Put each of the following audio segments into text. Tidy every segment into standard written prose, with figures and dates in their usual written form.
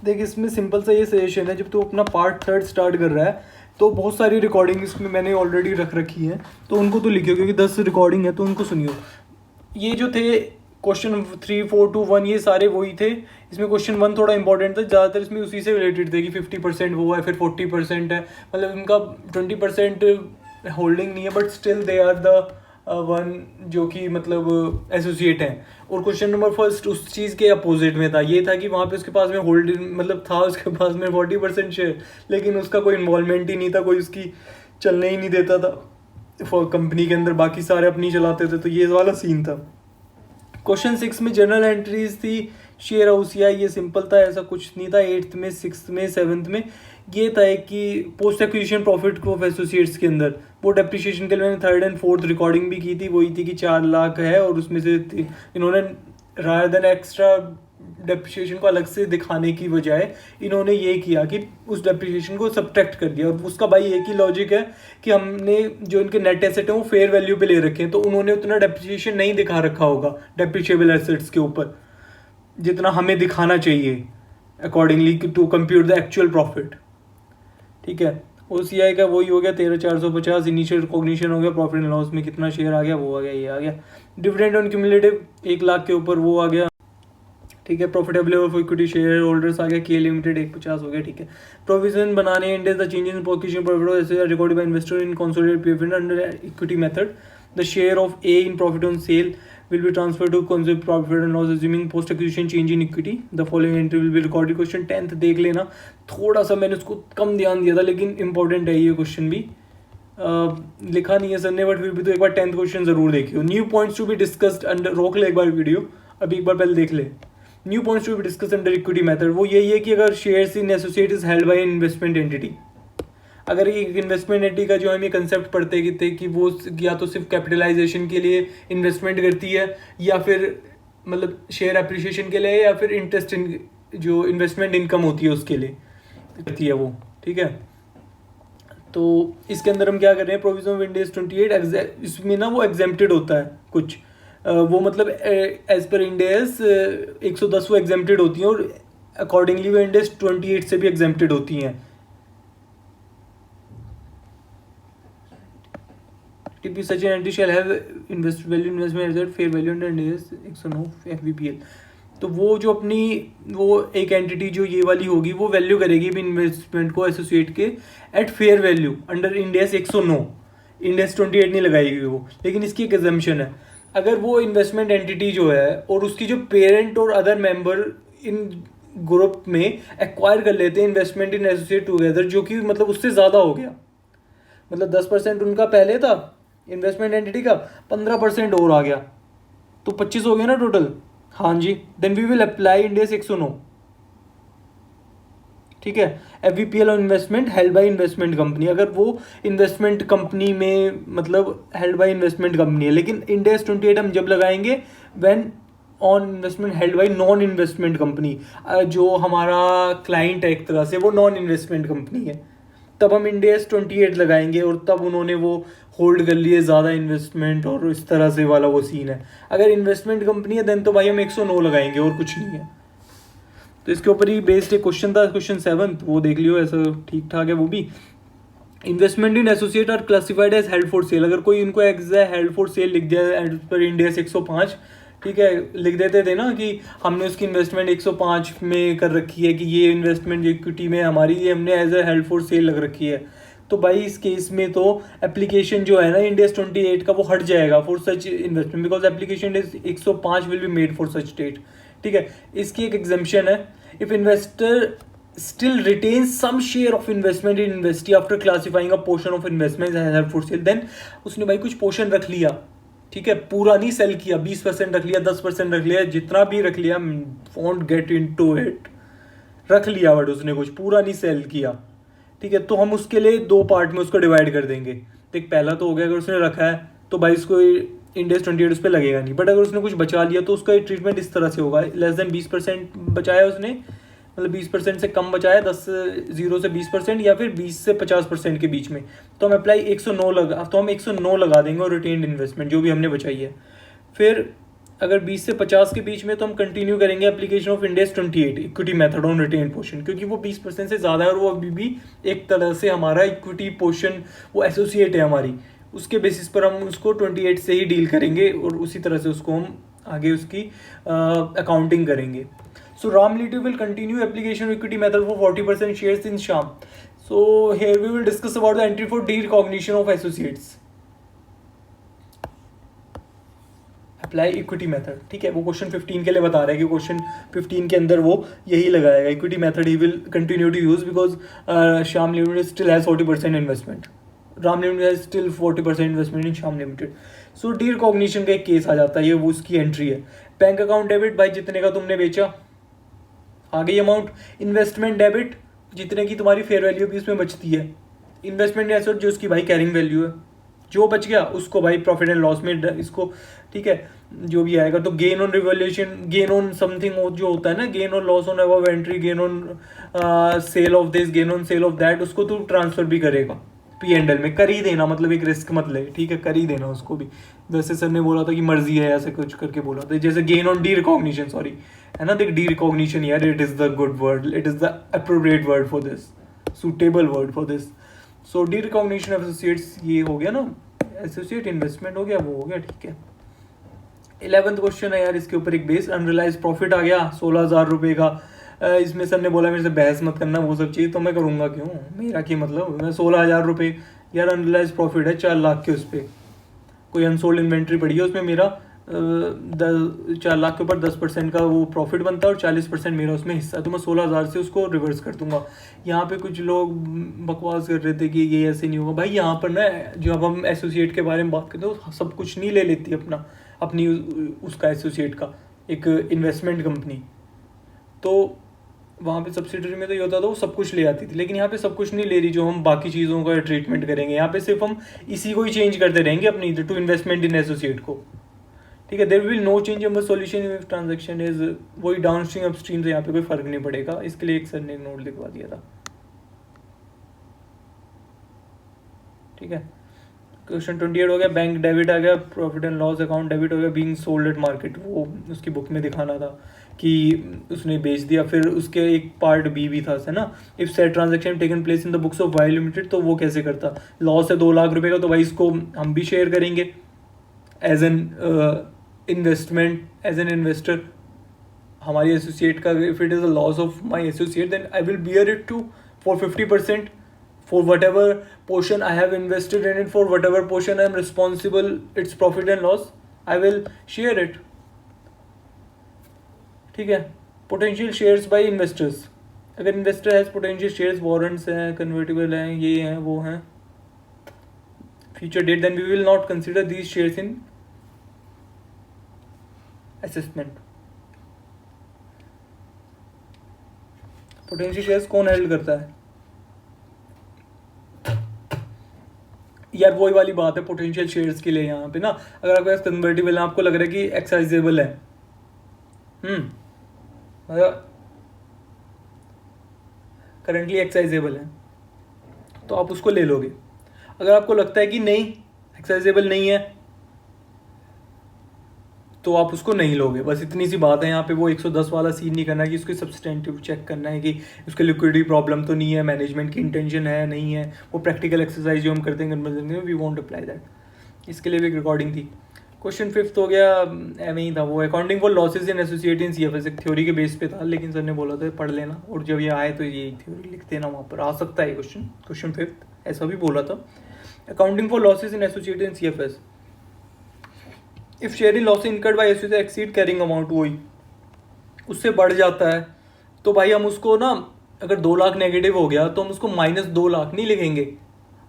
देख इसमें सिंपल सा ये सजेशन है, जब तू अपना पार्ट 3 स्टार्ट कर रहा है तो बहुत सारी रिकॉर्डिंग इसमें मैंने ऑलरेडी रख रखी है, तो उनको तो लिखियो क्योंकि 10 रिकॉर्डिंग है तो उनको सुनियो। ये जो थे क्वेश्चन 3, 4, 2, 1 ये सारे वही थे। इसमें क्वेश्चन 1 थोड़ा इंपॉर्टेंट था, ज़्यादातर इसमें उसी से रिलेटेड थे कि 50% वो है, फिर 40% है, मतलब इनका 20% होल्डिंग नहीं है, but still they are the one जो कि मतलब एसोसिएट हैं। और क्वेश्चन नंबर फर्स्ट उस चीज़ के अपोजिट में था, ये था कि वहाँ पे उसके पास में होल्डिंग मतलब था उसके पास में 40% शेयर, लेकिन उसका कोई इन्वॉल्वमेंट ही नहीं था, कोई उसकी चलने ही नहीं देता था कंपनी के अंदर, बाकी सारे अपनी चलाते थे, तो ये वाला सीन था। क्वेश्चन 6 में जनरल एंट्रीज थी, शेयर हाउसिया, ये सिंपल था, ऐसा कुछ नहीं था। 8th में, 6th में, 7th में ये था कि post acquisition profit of associates के अंदर वो डेप्रिसिएशन के लिए मैंने 3rd and 4th रिकॉर्डिंग भी की थी, वही थी कि 4 लाख है और उसमें से इन्होंने रादर देन एक्स्ट्रा डेप्रिसिएशन को अलग से दिखाने की बजाय इन्होंने ये किया कि उस डेप्रिसिएशन को सब्ट्रैक्ट कर दिया। और उसका भाई एक ही लॉजिक है कि हमने जो इनके नेट एसेट है वो फेयर वैल्यू पे ले रखे हैं, तो उन्होंने उतना डेप्रिसिएशन नहीं दिखा रखा होगा डेप्रिशिएबल एसेट्स के ऊपर जितना हमें दिखाना चाहिए accordingly to compute the actual profit. ठीक है, OCI का वही हो गया 13,450, इनिशियल रिकॉग्निशन हो गया, प्रॉफिट एंड लॉस में कितना शेयर आ गया वो आ गया, ये आ गया। डिविडेंड ऑन क्यूमुलेटिव 1 लाख के ऊपर वो आ गया। ठीक है, profitable of equity shareholders आ गया, के लिमिटेड 150 हो गया। ठीक है, प्रोविजन बनाने Ind AS the change in position profit recorded by investor in consolidated PFN under equity method, the share of a in profit on sale will be transferred to consumer profit and loss assuming post acquisition change in equity, the following entry will be recorded। Question 10th देख लेना, थोड़ा सा मैंने उसको कम ध्यान दिया था लेकिन इंपॉर्टेंट है ये क्वेश्चन भी। लिखा नहीं है सर ने बट फिर भी तो एक बार 10th क्वेश्चन जरूर देखियो। New points to be discussed under, रोक ले एक बार वीडियो, अभी एक बार पहले देख ले। New points to be discussed under equity method, वो यही है कि अगर shares in associate is held by investment entity, अगर ये इन्वेस्टमेंट एंटिटी का जो हम ये कंसेप्ट पढ़ते थे कि वो या तो सिर्फ कैपिटलाइजेशन के लिए इन्वेस्टमेंट करती है या फिर मतलब शेयर अप्रिशिएशन के लिए या फिर इंटरेस्ट जो इन्वेस्टमेंट इनकम होती है उसके लिए करती है वो। ठीक है, तो इसके अंदर हम क्या कर रहे हैं, प्रोविजन ऑफ इंड AS 28 इसमें ना वो एग्जेम्प्टेड होता है कुछ, वो मतलब एज पर इंड AS 110 वो एग्जेम्प्टेड होती हैं और अकॉर्डिंगली वो इंड AS 28 से भी एग्जेम्प्टेड होती हैं। If such an entity shall have investment as fair value under IND AS 109 FVPL, तो वो जो अपनी वो एक एंटिटी जो ये वाली होगी वो वैल्यू करेगी इन्वेस्टमेंट को एसोसिएट के at fair value under IND AS 109, IND AS 28 नहीं लगाएगी वो। लेकिन इसकी एक एग्जम्पशन है, अगर वो इन्वेस्टमेंट एंटिटी जो है और उसकी जो पेरेंट और अदर मेंबर इन ग्रुप में एक्वायर कर लेते हैं इन्वेस्टमेंट इन एसोसिएट टुगेदर, जो कि मतलब उससे ज़्यादा हो गया, मतलब 10% उनका पहले था इन्वेस्टमेंट एंटिटी का, 15% और आ गया तो 25 हो गया ना टोटल। हाँ जी, then we will apply IND AS 109। ठीक है, FVPL on investment held by investment company, अगर वो इन्वेस्टमेंट कंपनी में मतलब हेल्ड बाय इन्वेस्टमेंट कंपनी है, लेकिन IND AS 28 हम जब लगाएंगे when on investment held bye non investment company, जो हमारा क्लाइंट है एक तरह से वो नॉन इन्वेस्टमेंट कंपनी है, तब हम IND AS 28 लगाएंगे और तब उन्होंने वो होल्ड कर लिए ज़्यादा इन्वेस्टमेंट और इस तरह से वाला वो सीन है। अगर इन्वेस्टमेंट कंपनी है देन तो भाई हम 109 लगाएंगे और कुछ नहीं है। तो इसके ऊपर ही बेस्ड एक क्वेश्चन था, क्वेश्चन 7 वो देख लियो, ऐसा ठीक ठाक है वो भी। Investment in associate are classified as held for sale, अगर कोई इनको एज हेल्ड फॉर सेल लिख दिया एज पर IND AS 105, ठीक है, लिख देते थे ना कि हमने उसकी इन्वेस्टमेंट 105 में कर रखी है कि ये इन्वेस्टमेंट इक्विटी में हमारी ये हमने as a held for sale लग रखी है, तो भाई इस केस में तो एप्लीकेशन जो है ना IND AS 28 का वो हट जाएगा for such investment, because application 105 will be made for such date. ठीक है, इसकी एक एग्जम्पशन है, if investor still retains some share of investment in investee after classifying a portion of investment as held for sale, then उसने भाई कुछ portion रख लिया, ठीक है, पूरा नहीं सेल किया, 20% रख लिया, 10% रख लिया, जितना भी रख लिया, won't get into it, रख लिया बट उसने कुछ पूरा नहीं सेल किया। ठीक है, तो हम उसके लिए 2 पार्ट में उसको डिवाइड कर देंगे। तो एक पहला तो हो गया, अगर उसने रखा है तो भाई उसको IND AS 28 उस पर लगेगा नहीं, बट अगर उसने कुछ बचा लिया तो उसका ट्रीटमेंट इस तरह से होगा, लेस देन 20% बचाया उसने, मतलब 20% से कम बचाया, 0 से 20% या फिर 20 से 50% के बीच में, तो हम अप्लाई 109 लगा, तो हम 109 लगा देंगे और रिटेन्ड इन्वेस्टमेंट जो भी हमने बचाई है। फिर अगर 20 से 50 के बीच में तो हम कंटिन्यू करेंगे application of Ind AS 28 equity method on retain portion, क्योंकि वो 20% से ज़्यादा है और वो अभी भी एक तरह से हमारा इक्विटी पोर्शन वो एसोसिएट है हमारी, उसके बेसिस पर हम उसको 28 से ही डील करेंगे और उसी तरह से उसको हम आगे उसकी अकाउंटिंग करेंगे. So Ram Limited will continue application of equity method for 40% shares in Sham. So here we will discuss about the entry for derecognition of associates. Apply equity method. ठीक है, वो क्वेश्चन 15 के लिए बता रहा है कि क्वेश्चन 15 के अंदर वो यही लगाएगा. Equity method he will continue to use because Shyam limited still has 40% investment. Ram limited has still 40% investment in Shyam limited. So derecognition का एक केस आ जाता है, ये वो उसकी एंट्री है. बैंक अकाउंट डेबिट, भाई जितने का तुमने बेचा आ गई अमाउंट. इन्वेस्टमेंट डेबिट, जितने की तुम्हारी फेयर वैल्यू भी उसमें बचती है. इन्वेस्टमेंट एसेट जो उसकी भाई कैरिंग वैल्यू है, जो बच गया उसको भाई प्रॉफिट एंड लॉस में इसको, ठीक है, जो भी आएगा. तो gain on revolution, gain on something जो होता है ना, gain on loss on above entry, gain on sale of this, gain on sale of that, उसको तू ट्रांसफर भी करेगा P&L में. कर ही देना, मतलब एक रिस्क मत ले, ठीक है, कर ही देना उसको भी. वैसे सर ने बोला था कि मर्जी है, ऐसे कुछ करके बोला था. जैसे gain on D recognition, sorry है ना, देख डी रिकॉग्निशन यार, it is the good word, it is the appropriate word for this, suitable word for this. So D recognition associates, ये हो गया ना, एसोसिएट इन्वेस्टमेंट हो गया, वो हो गया, ठीक है. 11th क्वेश्चन है यार, इसके ऊपर एक बेस अनरियलाइज प्रॉफिट आ गया 16,000 रुपये का. इसमें सर ने बोला मेरे से बहस मत करना, वो सब चीज़, तो मैं करूँगा क्यों, मेरा क्या मतलब. मैं 16,000 रुपये यार अनरियलाइज प्रॉफिट है 4 लाख के, उस पर कोई अनसोल्ड इन्वेंट्री पड़ी है, उसमें मेरा 4 लाख के ऊपर 10% का वो प्रॉफिट बनता है और 40% मेरा उसमें हिस्सा है, तो मैं 16,000 से उसको रिवर्स कर दूंगा. यहाँ पे कुछ लोग बकवास कर रहे थे कि ये ऐसे नहीं होगा. भाई यहाँ पर ना, जो अब हम एसोसिएट के बारे में बात करते हैं, तो सब कुछ नहीं ले लेती अपनी उसका एसोसिएट का एक इन्वेस्टमेंट कंपनी. तो वहाँ पे सब्सिडरी में तो ये होता था वो सब कुछ ले आती थी, लेकिन यहाँ पे सब कुछ नहीं ले रही जो हम बाकी चीज़ों का ट्रीटमेंट करेंगे. यहाँ पे सिर्फ हम इसी को ही चेंज करते रहेंगे अपनी टू इन्वेस्टमेंट इन एसोसिएट को, ठीक है. There will no change in the solution if transaction is, वही डाउन स्ट्रीम अप स्ट्रीम से यहाँ पे कोई फर्क नहीं पड़ेगा. इसके लिए एक सर ने नोट लिखवा दिया था, ठीक है. क्वेश्चन 28 हो गया. बैंक डेबिट आ गया, profit and loss account debit हो गया, बीइंग सोल्ड एट मार्केट, वो उसकी बुक में दिखाना था कि उसने बेच दिया. फिर उसके एक पार्ट बी भी था, है ना, if set transaction taken place in the books of Y limited, तो वो कैसे करता. लॉस है 2 लाख रुपए का, तो भाई इसको हम भी शेयर करेंगे as an investment, as an investor. हमारी एसोसिएट का if it is a loss of my associate, then I will bear it to for 50%. For whatever portion I have invested in it, for whatever portion I am responsible, its profit and loss, I will share it. ठीक है. Potential shares by investors. अगर investor has potential shares, warrants हैं, convertible हैं, ये हैं, वो हैं, future date, then we will not consider these shares in assessment. Potential shares कौन हेल्ड करता है यार, वही वाली बात है पोटेंशियल शेयर्स के लिए. यहाँ पे ना, अगर आपके पास कन्वर्टिबल है, आपको लग रहा है कि एक्साइजेबल है, मतलब करंटली एक्साइजेबल है, तो आप उसको ले लोगे. अगर आपको लगता है कि नहीं एक्साइजेबल नहीं है, तो आप उसको नहीं लोगे. बस इतनी सी बात है. यहाँ पे वो 110 वाला सीन नहीं करना है कि उसके सब्सटेंटिव चेक करना है कि उसके लिक्विडिटी प्रॉब्लम तो नहीं है, मैनेजमेंट की इंटेंशन है नहीं है. वो प्रैक्टिकल एक्सरसाइज जो हम करते हैं वी वॉन्ट अप्लाई दैट. इसके लिए भी एक रिकॉर्डिंग थी. क्वेश्चन 5 हो गया, एम ही था वो, accounting for losses in associate in CFS. एक थ्योरी के बेस पे था, लेकिन सर ने बोला था पढ़ लेना, और जब ये आए तो ये थ्योरी लिख देना, वहाँ पर आ सकता है क्वेश्चन 5 ऐसा भी बोला था. Accounting for losses in associate in CFS. If share in loss incurred by associate exceed carrying amount, वही उससे बढ़ जाता है, तो भाई हम उसको ना, अगर 2 लाख नेगेटिव हो गया तो हम उसको -2 लाख नहीं लिखेंगे,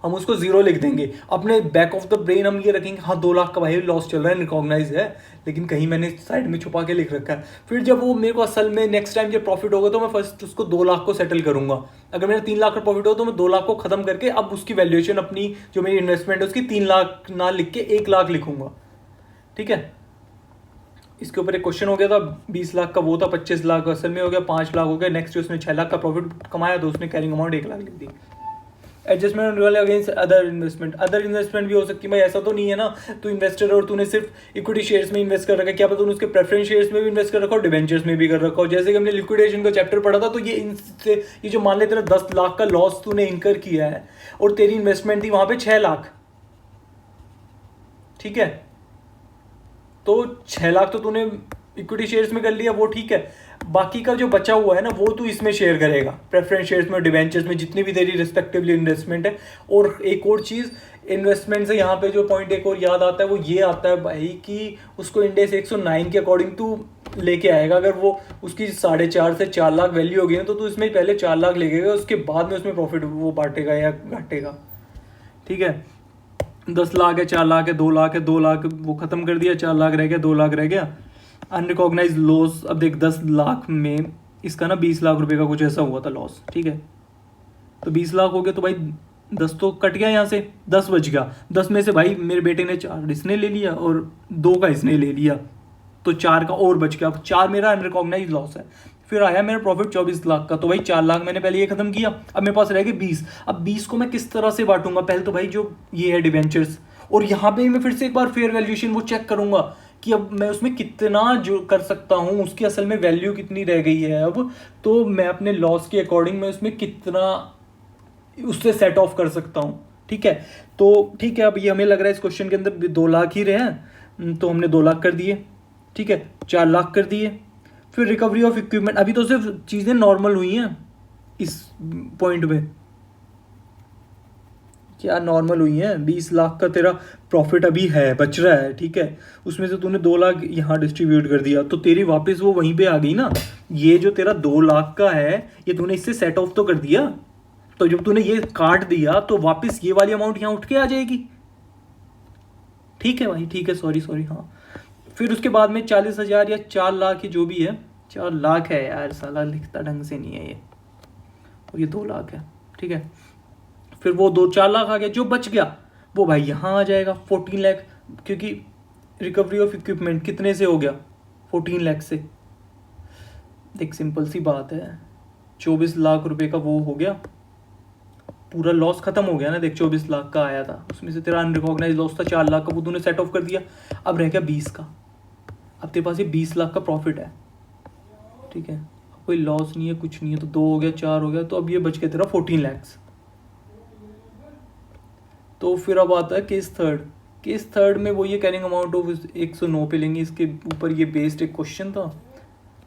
हम उसको 0 लिख देंगे. अपने बैक ऑफ द ब्रेन हम ये रखेंगे, हाँ 2 लाख का भाई लॉस चल रहा है, रिकॉग्नाइज है, लेकिन कहीं मैंने साइड में छुपा के लिख रखा है. फिर जब वो मेरे को असल में नेक्स्ट टाइम जब प्रॉफिट होगा, तो मैं फर्स्ट उसको 2 लाख को सेटल करूंगा. अगर मेरा 3 लाख का प्रॉफिट हो, तो मैं 2 लाख को खत्म करके अब उसकी वैल्यूएशन अपनी जो मेरी इन्वेस्टमेंट है उसकी 3 लाख ना लिख के 1 लाख लिखूंगा, ठीक है. इसके ऊपर एक क्वेश्चन हो गया था, 20 लाख का वो था, 25 लाख असल में हो गया, 5 लाख हो गया. नेक्स्ट उसने 6 लाख का प्रॉफिट कमाया, तो उसने कैरिंग अमाउंट 1 लाख लिख दी. एडजस्टमेंट वाले अगेंस्ट अदर इन्वेस्टमेंट भी हो सकती है भाई। ऐसा तो नहीं है ना तू इन्वेस्टर और तूने सिर्फ इक्विटी शेयर्स में इन्वेस्ट कर रखा है, क्या पता तूने उसके प्रेफरेंस शेयर्स में भी इन्वेस्ट कर रखा हो, डिवेंचर्स में भी कर रखा हो। जैसे कि हमने लिक्विडेशन का चैप्टर पढ़ा था, तो ये इनसे ये जो मान ले तेरा 10 लाख का लॉस तूने इंकर किया है और तेरी इन्वेस्टमेंट थी वहां पे 6 लाख, ठीक है, तो 6 लाख तो तूने इक्विटी शेयर्स में कर लिया, वो ठीक है। बाकी का जो बचा हुआ है ना वो तू इसमें शेयर करेगा, प्रेफरेंस शेयर्स में, डिवेंचर्स में, जितनी भी तेरी रिस्पेक्टिवली इन्वेस्टमेंट है। और एक और चीज़ इन्वेस्टमेंट से यहाँ पे जो पॉइंट एक और याद आता है वो ये आता है भाई कि उसको इंडेक्स 109 के अकॉर्डिंग तू लेके आएगा। अगर वो उसकी 4.5 से 4 लाख वैल्यू होगी ना, तो तू इसमें पहले 4 लाख लेगा, उसके बाद में उसमें प्रॉफिट वो बांटेगा या घाटेगा, ठीक है। 10 लाख है, 4 लाख है, 2 लाख है, 2 लाख वो खत्म कर दिया, 4 लाख रह गया, 2 लाख रह गया। अनरिकॉग्नाइज लॉस, अब देख 10 लाख में इसका ना 20 लाख रुपए का कुछ ऐसा हुआ था लॉस, ठीक है। तो 20 लाख हो गया, तो भाई 10 तो कट गया यहाँ से, 10 बच गया। 10 में से भाई मेरे बेटे ने 4 इसने ले लिया और 2 का इसने ले लिया, तो 4 का और बच गया। अब 4 मेरा अनरिकॉग्नाइज लॉस है। फिर आया मेरा प्रॉफिट 24 लाख का, तो भाई 4 लाख मैंने पहले ये खत्म किया। अब मेरे पास रह गए 20। अब 20 को मैं किस तरह से बांटूंगा? पहले तो भाई जो ये है डिवेंचर्स, और यहाँ पे मैं फिर से एक बार फेयर वैल्यूएशन वो चेक करूंगा कि अब मैं उसमें कितना जो कर सकता हूँ, उसकी असल में वैल्यू कितनी रह गई है अब, तो मैं अपने लॉस के अकॉर्डिंग मैं उसमें कितना उससे सेट ऑफ कर सकता हूँ, ठीक है। तो ठीक है, अब ये हमें लग रहा है इस क्वेश्चन के अंदर 2 लाख ही रहे हैं, तो हमने 2 लाख कर दिए, ठीक है, 4 लाख कर दिए। फिर रिकवरी ऑफ इक्विपमेंट, अभी तो सिर्फ चीज़ें नॉर्मल हुई हैं इस पॉइंट पे, क्या नॉर्मल हुई हैं। 20 लाख का तेरा प्रॉफिट अभी है, बच रहा है, ठीक है। उसमें से तूने 2 लाख यहाँ डिस्ट्रीब्यूट कर दिया, तो तेरी वापस वो वहीं पे आ गई ना। ये जो तेरा 2 लाख का है ये तूने इससे सेट ऑफ तो कर दिया, तो जब तूने ये काट दिया तो वापस ये वाली अमाउंट यहाँ उठ के आ जाएगी, ठीक है भाई, ठीक है, सॉरी हाँ। फिर उसके बाद में 40,000 या 4 लाख, जो भी है 4 लाख है यार, साला लिखता ढंग से नहीं है ये, और ये 2 लाख है, ठीक है। फिर वो 4 लाख आ गया, जो बच गया वो भाई यहाँ आ जाएगा 14 लाख, क्योंकि रिकवरी ऑफ इक्विपमेंट कितने से हो गया? 14 लाख से। देख सिंपल सी बात है, 24 लाख रुपए का वो हो गया, पूरा लॉस खत्म हो गया ना। देख 24 लाख का आया था, उसमें से तेरा अनरिकॉग्नाइज लॉस था 4 लाख का, वो तूने सेट ऑफ कर दिया। अब रह गया 20 का, अब तेरे पास ये 20 लाख का प्रॉफिट है, ठीक है, कोई लॉस नहीं है, कुछ नहीं है, तो 2 हो गया, 4 हो गया, तो अब ये बच गया तेरा 14 लाख। तो फिर अब आता है केस थर्ड में वो ये कैरिंग अमाउंट ऑफ 109 पे लेंगे, इसके ऊपर ये बेस्ड एक क्वेश्चन था।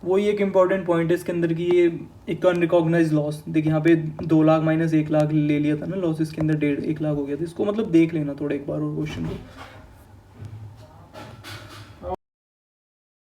वो ही एक इंपॉर्टेंट पॉइंट है इसके अंदर कि ये एक तो अनरिकॉग्नाइज लॉस, देखिए यहाँ पे 2 लाख माइनस 1 लाख ले लिया था ना लॉस, इसके अंदर 1.5 लाख हो गया था। इसको मतलब देख लेना थोड़ा एक बार और क्वेश्चन को।